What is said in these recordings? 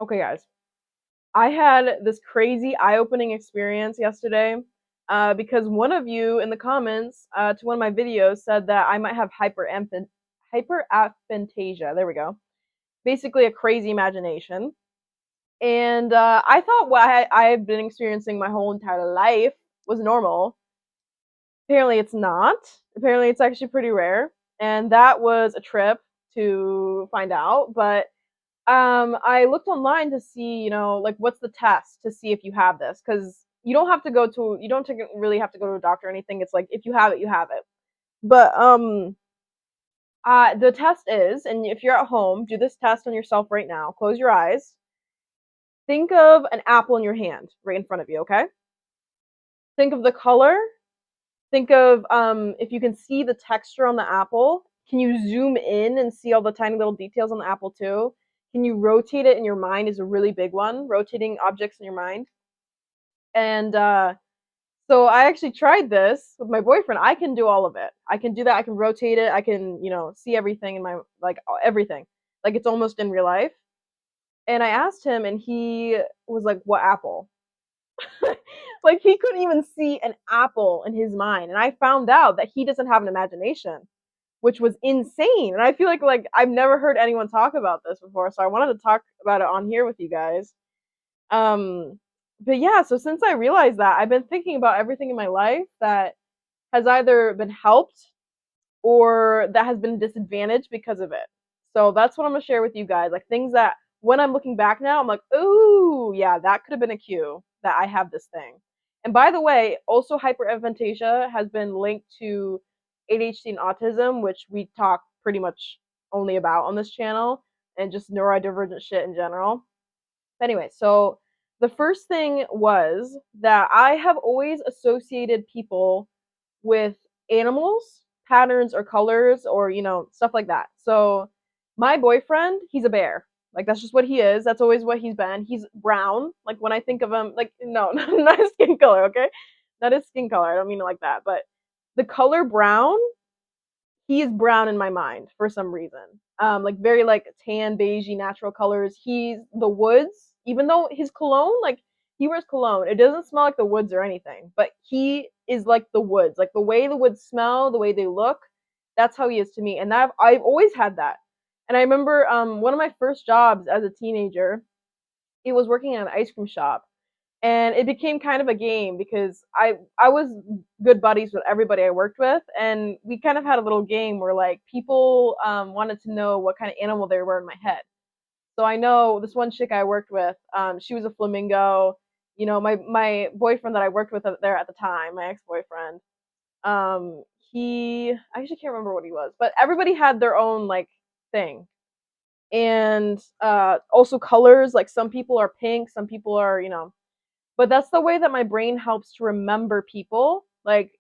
Okay, guys. I had this crazy eye-opening experience yesterday because one of you in the comments to one of my videos said that I might have hyperaphantasia. There we go. Basically, a crazy imagination. And I thought what I've been experiencing my whole entire life was normal. Apparently, it's not. Apparently, it's actually pretty rare. And that was a trip to find out. But I looked online to see, like what's the test to see if you have this, because you don't really have to go to a doctor or anything. It's like if you have it, you have it. But the test is, and if you're at home, do this test on yourself right now. Close your eyes. Think of an apple in your hand, right in front of you. Okay. Think of the color. Think of if you can see the texture on the apple. Can you zoom in and see all the tiny little details on the apple too? Can you rotate it in your mind is a really big one, rotating objects in your mind. And so I actually tried this with my boyfriend. I can do all of it. I can do that. I can rotate it. I can, see everything in my, like, everything. Like it's almost in real life. And I asked him, and he was like, "What apple?" Like he couldn't even see an apple in his mind. And I found out that he doesn't have an imagination, which was insane. And I feel like I've never heard anyone talk about this before, so I wanted to talk about it on here with you guys. Um, but yeah, so since I realized that, I've been thinking about everything in my life that has either been helped or that has been disadvantaged because of it. So that's what I'm gonna share with you guys. Like things that when I'm looking back now, I'm like, ooh, yeah, that could have been a cue that I have this thing. And by the way, also hyperaphantasia has been linked to ADHD and autism, which we talk pretty much only about on this channel, and just neurodivergent shit in general. Anyway, so the first thing was that I have always associated people with animals, patterns or colors or, stuff like that. So my boyfriend, he's a bear. Like that's just what he is. That's always what he's been. He's brown. Like when I think of him, like no, not his skin color, okay? Not his skin color. I don't mean it like that. But the color brown, he is brown in my mind for some reason. Like very like tan, beigey, natural colors. He's the woods, even though his cologne, like he wears cologne, it doesn't smell like the woods or anything. But he is like the woods, like the way the woods smell, the way they look. That's how he is to me, and I've always had that. And I remember one of my first jobs as a teenager, it was working in an ice cream shop, and it became kind of a game because I was good buddies with everybody I worked with, and we kind of had a little game where like people wanted to know what kind of animal they were in my head. So I know this one chick I worked with, she was a flamingo. My boyfriend that I worked with there at the time, my ex boyfriend, um, he I actually can't remember what he was, but everybody had their own like thing. And also colors, like some people are pink, some people are, but that's the way that my brain helps to remember people. Like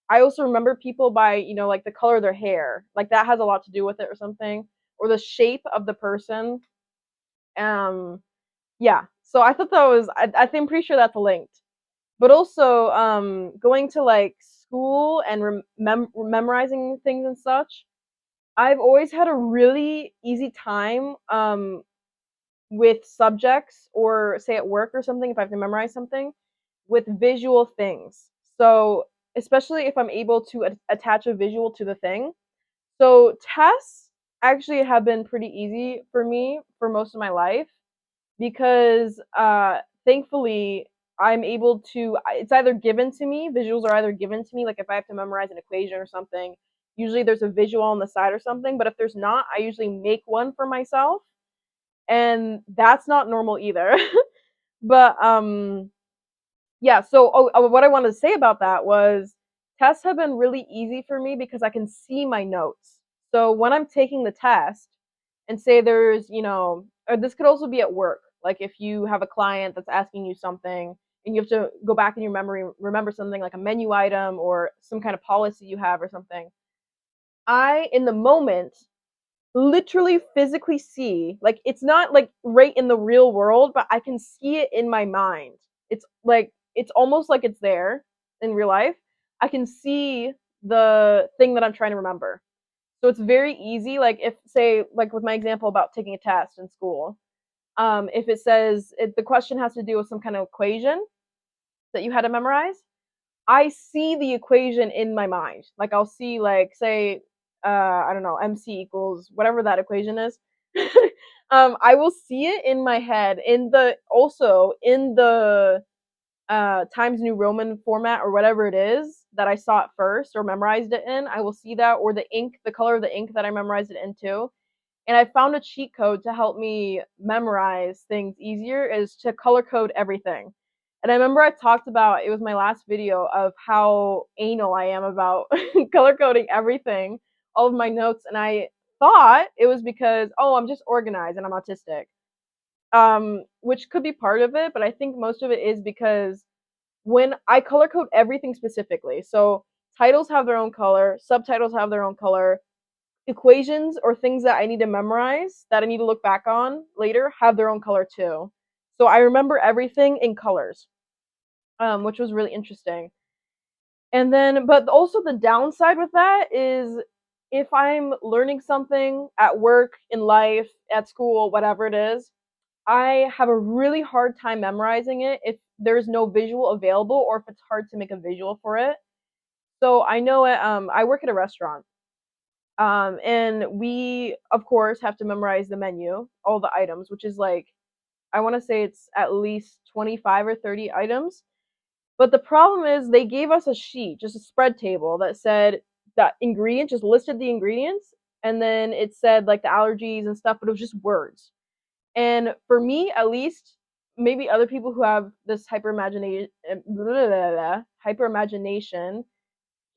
I also remember people by, like the color of their hair. Like that has a lot to do with it or something. Or the shape of the person. Um yeah. So I thought that was I think I'm pretty sure that's linked. But also going to like school and memorizing things and such. I've always had a really easy time with subjects, or say at work or something, if I have to memorize something, with visual things. So, especially if I'm able to attach a visual to the thing. So, tests actually have been pretty easy for me for most of my life because thankfully I'm able to, it's either given to me, visuals are either given to me, like if I have to memorize an equation or something, usually there's a visual on the side or something, but if there's not, I usually make one for myself, and that's not normal either. But yeah, so what I wanted to say about that was tests have been really easy for me because I can see my notes. So when I'm taking the test and say there's, or this could also be at work, like if you have a client that's asking you something and you have to go back in your memory, remember something like a menu item or some kind of policy you have or something. I, in the moment, literally physically see, like it's not like right in the real world, but I can see it in my mind. It's like it's almost like it's there in real life. I can see the thing that I'm trying to remember. So it's very easy, like if say like with my example about taking a test in school, If it says the question has to do with some kind of equation that you had to memorize, I see the equation in my mind. Like I'll see like say I don't know, MC equals whatever that equation is. I will see it in my head in the also in the Times New Roman format or whatever it is that I saw it first or memorized it in. I will see that, or the ink, the color of the ink that I memorized it into. And I found a cheat code to help me memorize things easier is to color code everything. And I remember I talked about, it was my last video, of how anal I am about color coding everything, all of my notes. And I thought it was because, oh, I'm just organized and I'm autistic, which could be part of it. But I think most of it is because when I color code everything specifically, so titles have their own color, subtitles have their own color, equations or things that I need to memorize that I need to look back on later have their own color too. So I remember everything in colors, which was really interesting. And then, but also the downside with that is if I'm learning something at work, in life, at school, whatever it is, I have a really hard time memorizing it if there's no visual available or if it's hard to make a visual for it. So I know I work at a restaurant. And we, of course, have to memorize the menu, all the items, which is like, I want to say it's at least 25 or 30 items. But the problem is, they gave us a sheet, just a spread table that said that ingredient, just listed the ingredients, and then it said like the allergies and stuff, but it was just words. And for me, at least, maybe other people who have this hyper imagination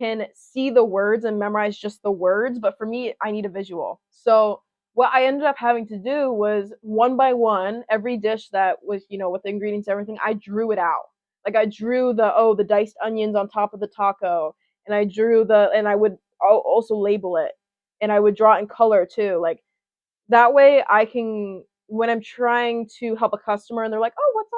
can see the words and memorize just the words, but for me, I need a visual. So what I ended up having to do was one by one, every dish that was, with the ingredients, everything, I drew it out. Like I drew the diced onions on top of the taco, and and I would also label it, and I would draw it in color too. Like that way I can, when I'm trying to help a customer and they're like, "Oh, what's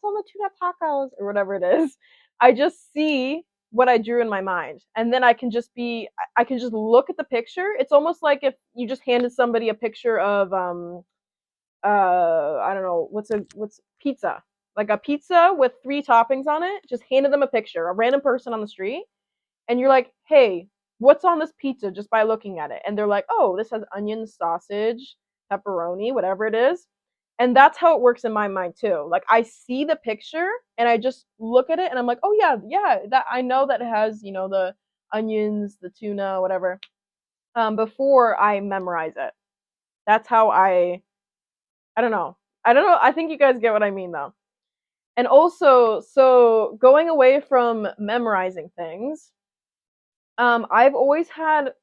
on the tuna tacos?" or whatever it is, I just see what I drew in my mind. And then I can just look at the picture. It's almost like if you just handed somebody a picture of I don't know, what's pizza. Like a pizza with three toppings on it, just handed them a picture, a random person on the street, and you're like, "Hey, what's on this pizza?" just by looking at it. And they're like, "Oh, this has onion, sausage, pepperoni, whatever it is." And that's how it works in my mind too. Like I see the picture and I just look at it and I'm like, "Oh yeah, yeah, that I know that it has, the onions, the tuna, whatever." Before I memorize it. That's how I don't know. I don't know. I think you guys get what I mean though. And also, so going away from memorizing things, I've always had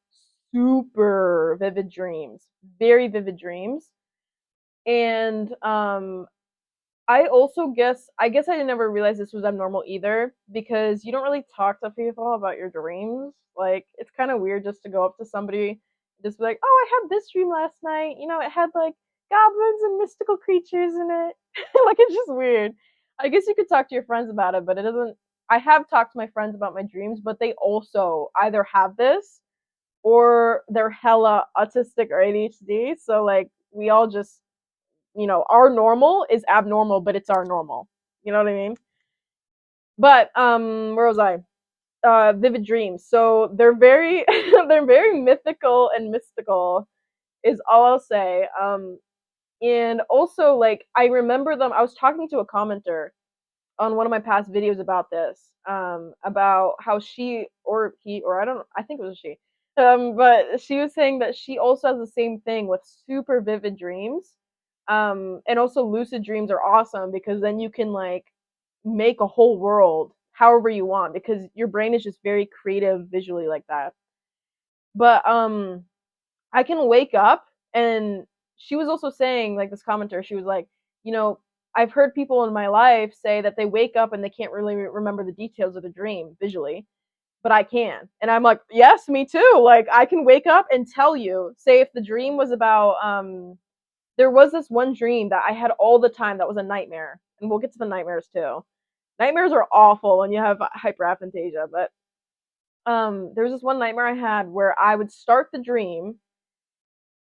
super vivid dreams, very vivid dreams. And I guess I never realized this was abnormal either because you don't really talk to people about your dreams. Like it's kind of weird just to go up to somebody and just be like, "Oh, I had this dream last night. It had like goblins and mystical creatures in it." Like it's just weird. I guess you could talk to your friends about it, but it doesn't. I have talked to my friends about my dreams, but they also either have this or they're hella autistic or ADHD. So like we all just, our normal is abnormal, but it's our normal. You know what I mean? But where was I? Vivid dreams. So they're very they're very mythical and mystical is all I'll say. And also like I remember them. I was talking to a commenter on one of my past videos about this, about how she or he or I don't know, I think it was she, but she was saying that she also has the same thing with super vivid dreams, and also lucid dreams are awesome because then you can like make a whole world however you want because your brain is just very creative visually like that. But I can wake up and she was also saying, like this commenter, she was like, you know, I've heard people in my life say that they wake up and they can't really remember the details of the dream visually, but I can. And I'm like, yes, me too. Like I can wake up and tell you, say if the dream was about there was this one dream that I had all the time that was a nightmare. And we'll get to the nightmares too. Nightmares are awful when you have hyperaphantasia, but there was this one nightmare I had where I would start the dream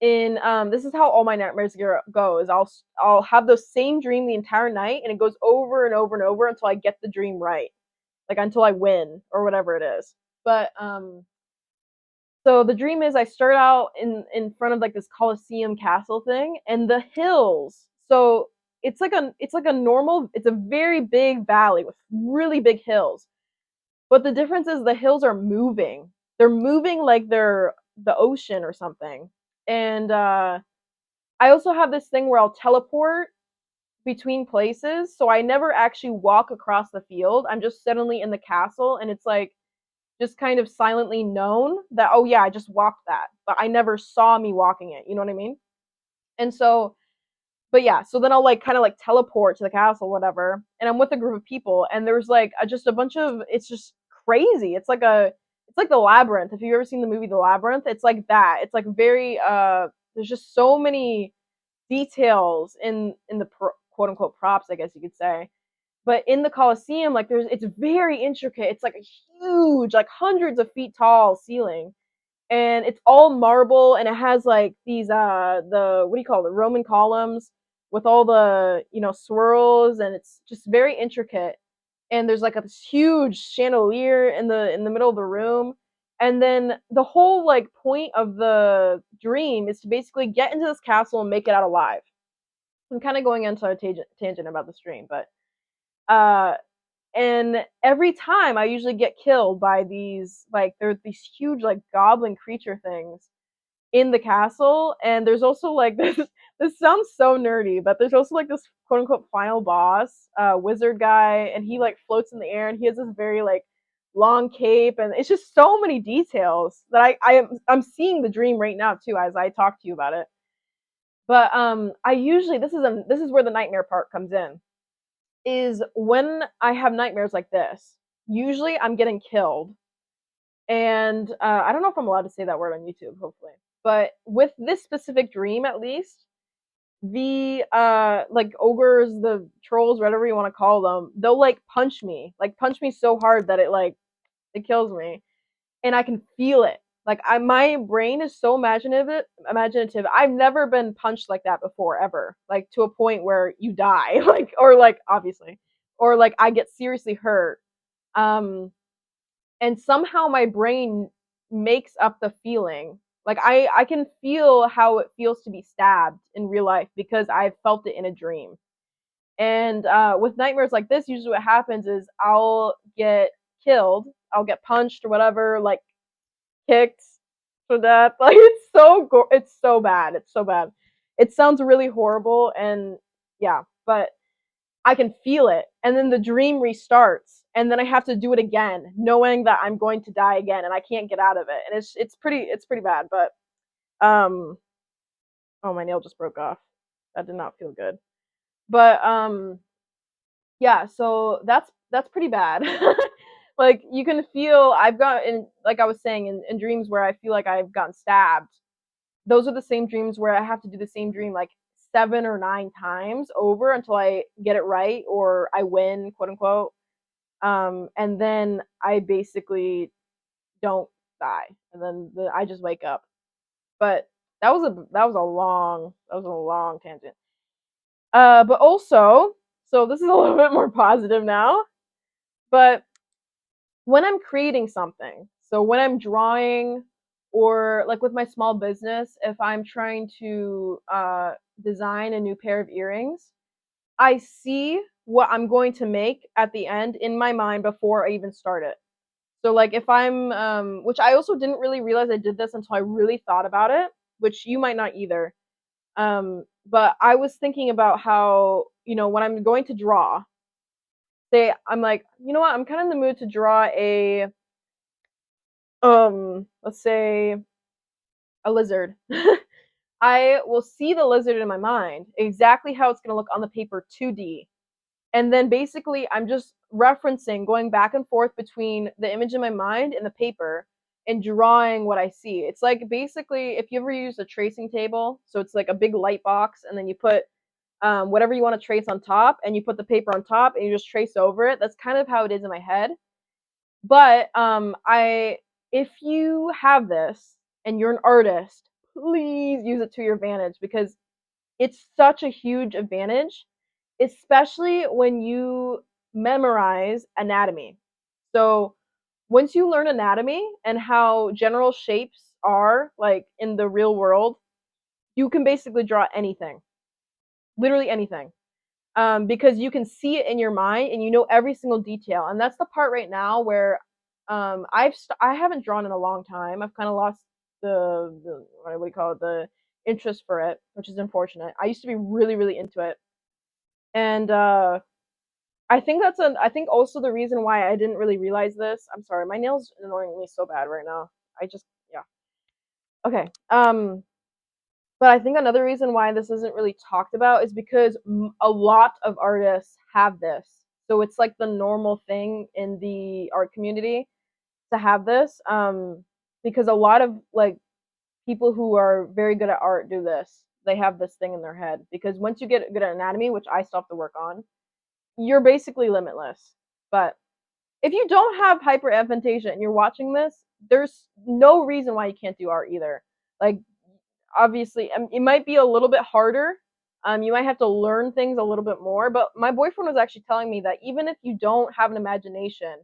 in this is how all my nightmares go is I'll have the same dream the entire night, and it goes over and over and over until I get the dream right, like until I win or whatever it is. But so the dream is I start out in front of like this Colosseum castle thing, and the hills. So it's like a normal. It's a very big valley with really big hills. But the difference is the hills are moving. They're moving like they're the ocean or something. And I also have this thing where I'll teleport between places, so I never actually walk across the field. I'm just suddenly in the castle, and it's like just kind of silently known that, oh yeah, I just walked that, but I never saw me walking it. You know what I mean? And so, but yeah, so then I'll like kind of like teleport to the castle, whatever, and I'm with a group of people, and there's like just a bunch of, it's just crazy. It's like the labyrinth. If you've ever seen the movie The Labyrinth, it's like that. It's like very there's just so many details in the quote unquote props, I guess you could say. But in the Colosseum, like it's very intricate. It's like a huge, like hundreds of feet tall ceiling, and it's all marble, and it has like these the what do you call it, the Roman columns with all the swirls, and it's just very intricate. And there's like a this huge chandelier in the middle of the room, and then the whole like point of the dream is to basically get into this castle and make it out alive. I'm kind of going into a tangent about this dream, but uh and every time I usually get killed by these, like there's these huge like goblin creature things in the castle. And there's also like this sounds so nerdy, but there's also like this quote unquote final boss, wizard guy, and he like floats in the air, and he has this very like long cape, and it's just so many details that I'm seeing the dream right now too as I talk to you about it. But I usually, this is where the nightmare part comes in, is when I have nightmares like this, usually I'm getting killed. And I don't know if I'm allowed to say that word on YouTube, hopefully. But with this specific dream, at least, the like ogres, the trolls, whatever you want to call them, they'll like punch me so hard that it kills me, and I can feel it. Like my brain is so imaginative. I've never been punched like that before, ever. Like to a point where you die, like or like obviously, or like I get seriously hurt. And somehow my brain makes up the feeling. Like I can feel how it feels to be stabbed in real life because I've felt it in a dream. And with nightmares like this, usually what happens is I'll get killed, I'll get punched or whatever, like kicked for that. Like it's so bad. It's so bad. It sounds really horrible, and yeah, but I can feel it, and then the dream restarts, and then I have to do it again, knowing that I'm going to die again, and I can't get out of it, and it's pretty bad. But um, oh, my nail just broke off. That did not feel good. But yeah, so that's pretty bad. Like you can feel I've gotten, like I was saying, in dreams where I feel like I've gotten stabbed. Those are the same dreams where I have to do the same dream like 7 or 9 times over until I get it right or I win, quote unquote. And then I basically don't die, and then I just wake up. But that was a long tangent. But also, so this is a little bit more positive now. But when I'm creating something, so when I'm drawing, or like with my small business, if I'm trying to design a new pair of earrings, I see what I'm going to make at the end in my mind before I even start it. So like if I'm which I also didn't really realize I did this until I really thought about it, which you might not either. But I was thinking about how, when I'm going to draw, say I'm like, you know what, I'm kind of in the mood to draw a let's say a lizard. I will see the lizard in my mind, exactly how it's going to look on the paper 2D. And then basically I'm just referencing, going back and forth between the image in my mind and the paper, and drawing what I see. It's like basically if you ever use a tracing table, so it's like a big light box, and then you put whatever you want to trace on top, and you put the paper on top, and you just trace over it. That's kind of how it is in my head. But I if you have this and you're an artist, please use it to your advantage because it's such a huge advantage, especially when you memorize anatomy. So once you learn anatomy and how general shapes are like in the real world, you can basically draw anything, literally anything, because you can see it in your mind and you know every single detail. And that's the part right now where I haven't drawn in a long time. I've kind of lost the what do you call it, the interest for it, which is unfortunate. I used to be really into it, and I think also the reason why I didn't really realize this. I'm sorry, my nails annoying me so bad right now. I just yeah. Okay. But I think another reason why this isn't really talked about is because a lot of artists have this. So it's like the normal thing in the art community to have this. Because a lot of like people who are very good at art do this. They have this thing in their head because once you get good at anatomy, which I still have to work on, you're basically limitless. But if you don't have hyperaphantasia and you're watching this, there's no reason why you can't do art either. Like obviously, it might be a little bit harder. You might have to learn things a little bit more. But my boyfriend was actually telling me that even if you don't have an imagination,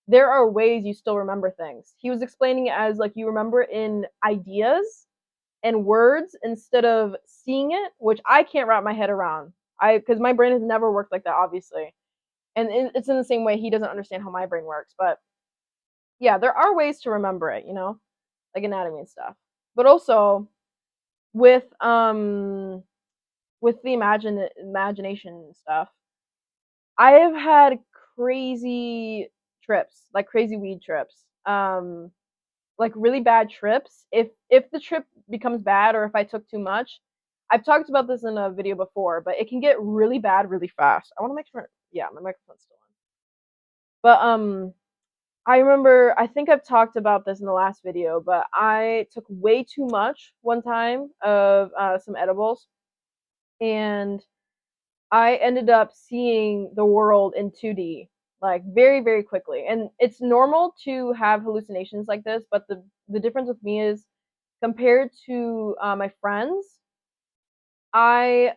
there are ways you still remember things. He was explaining it as like you remember in ideas and words instead of seeing it, which I can't wrap my head around. Because my brain has never worked like that, obviously, and it's in the same way he doesn't understand how my brain works. But yeah, there are ways to remember it, like anatomy and stuff. But also with the imagination stuff, I have had crazy trips, like crazy weed trips. Like really bad trips. If the trip becomes bad or if I took too much, I've talked about this in a video before, but it can get really bad really fast. I want to make sure yeah, my microphone's still on. But I remember I think I've talked about this in the last video, but I took way too much one time of some edibles and I ended up seeing the world in 2D, like very quickly. And it's normal to have hallucinations like this, but the difference with me is compared to my friends, I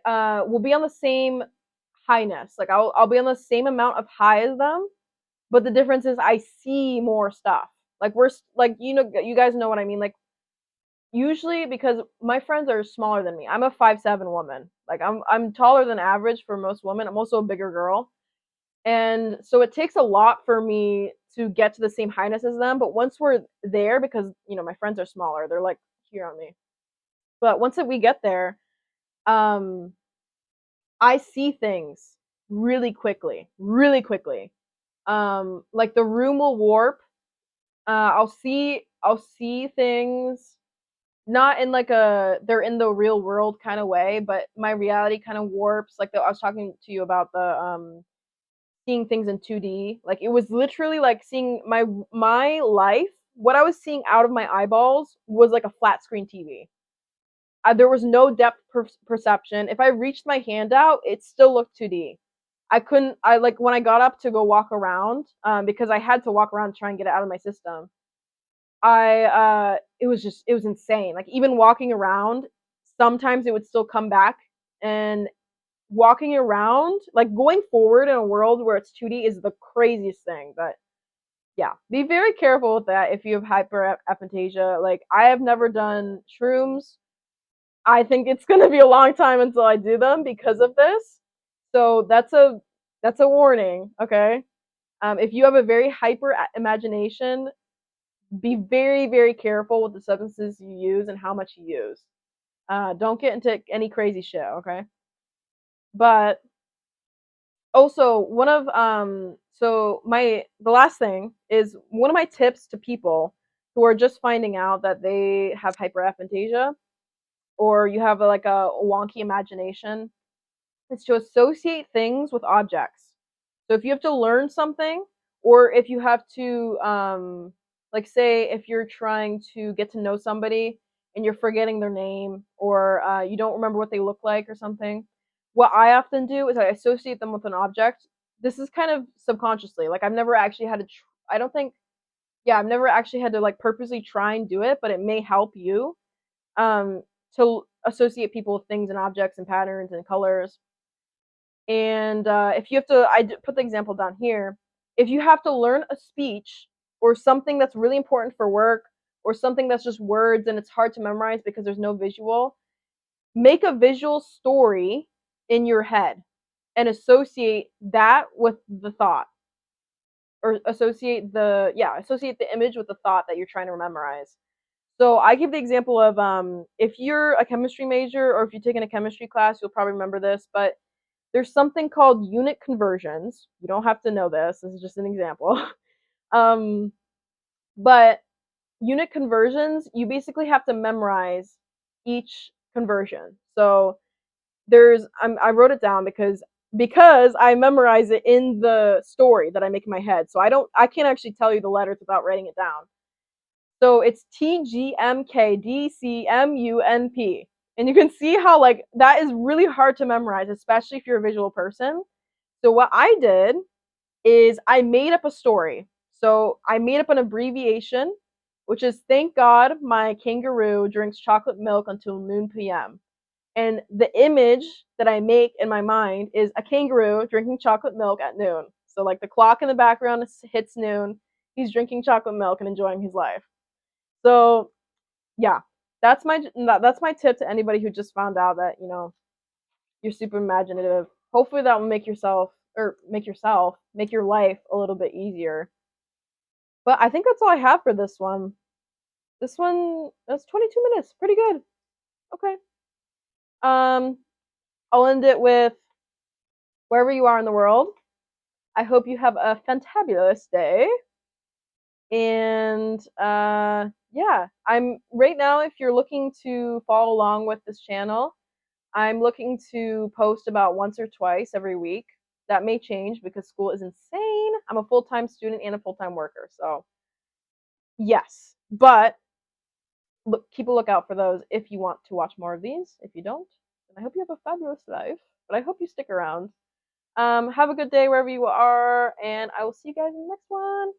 will be on the same highness. Like I'll be on the same amount of high as them, but the difference is I see more stuff. Like we're like you guys know what I mean. Like usually because my friends are smaller than me. I'm a 5'7" woman. Like I'm taller than average for most women. I'm also a bigger girl. And so it takes a lot for me to get to the same highness as them, but once we're there because my friends are smaller, they're like here on me. But once that we get there, um I see things really quickly. Like the room will warp. I'll see things not in like a they're in the real world kind of way, but my reality kind of warps. Like I was talking to you about the seeing things in 2D. Like it was literally like seeing my life. What I was seeing out of my eyeballs was like a flat screen TV. There was no depth perception. If I reached my hand out, it still looked 2D. I couldn't. I like when I got up to go walk around because I had to walk around to try and get it out of my system. It was insane. Like even walking around, sometimes it would still come back and walking around, like going forward in a world where it's 2D is the craziest thing. But yeah, be very careful with that if you have hyperaphantasia. Like I have never done shrooms. I think it's gonna be a long time until I do them because of this. So that's a warning, okay? If you have a very hyper imagination, be very careful with the substances you use and how much you use. Don't get into any crazy shit, okay? But also one of so my the last thing is one of my tips to people who are just finding out that they have hyperaphantasia or you have like a wonky imagination is to associate things with objects. So if you have to learn something, or if you have to, like, say, if you're trying to get to know somebody and you're forgetting their name, or you don't remember what they look like, or something, what I often do is I associate them with an object. This is kind of subconsciously. Like, I've never actually had to, I don't think, yeah, I've never actually had to, like, purposely try and do it, but it may help you um, to associate people with things and objects and patterns and colors. And if you have to, put the example down here. If you have to learn a speech or something that's really important for work or something that's just words and it's hard to memorize because there's no visual, make a visual story in your head and associate that with the thought, or associate the image with the thought that you're trying to memorize. So I give the example of if you're a chemistry major or if you've taken a chemistry class, you'll probably remember this, but there's something called unit conversions. You don't have to know this. This is just an example. um, but unit conversions, you basically have to memorize each conversion. So I wrote it down because I memorize it in the story that I make in my head. So I can't actually tell you the letters without writing it down. So it's TGMKDCMUNP. And you can see how like that is really hard to memorize, especially if you're a visual person. So what I did is I made up a story. So I made up an abbreviation, which is thank God my kangaroo drinks chocolate milk until noon p.m. And the image that I make in my mind is a kangaroo drinking chocolate milk at noon. So like the clock in the background hits noon, he's drinking chocolate milk and enjoying his life. So yeah, that's my tip to anybody who just found out that you're super imaginative. Hopefully that will make your life a little bit easier. But I think that's all I have for this one. This one that's 22 minutes, pretty good. Okay. Um, I'll end it with wherever you are in the world. I hope you have a fantabulous day. And yeah, I'm right now. If you're looking to follow along with this channel, I'm looking to post about once or twice every week. That may change because school is insane. I'm a full-time student and a full-time worker, so yes. But keep a lookout for those if you want to watch more of these. If you don't, then I hope you have a fabulous life. But I hope you stick around. Have a good day wherever you are, and I will see you guys in the next one.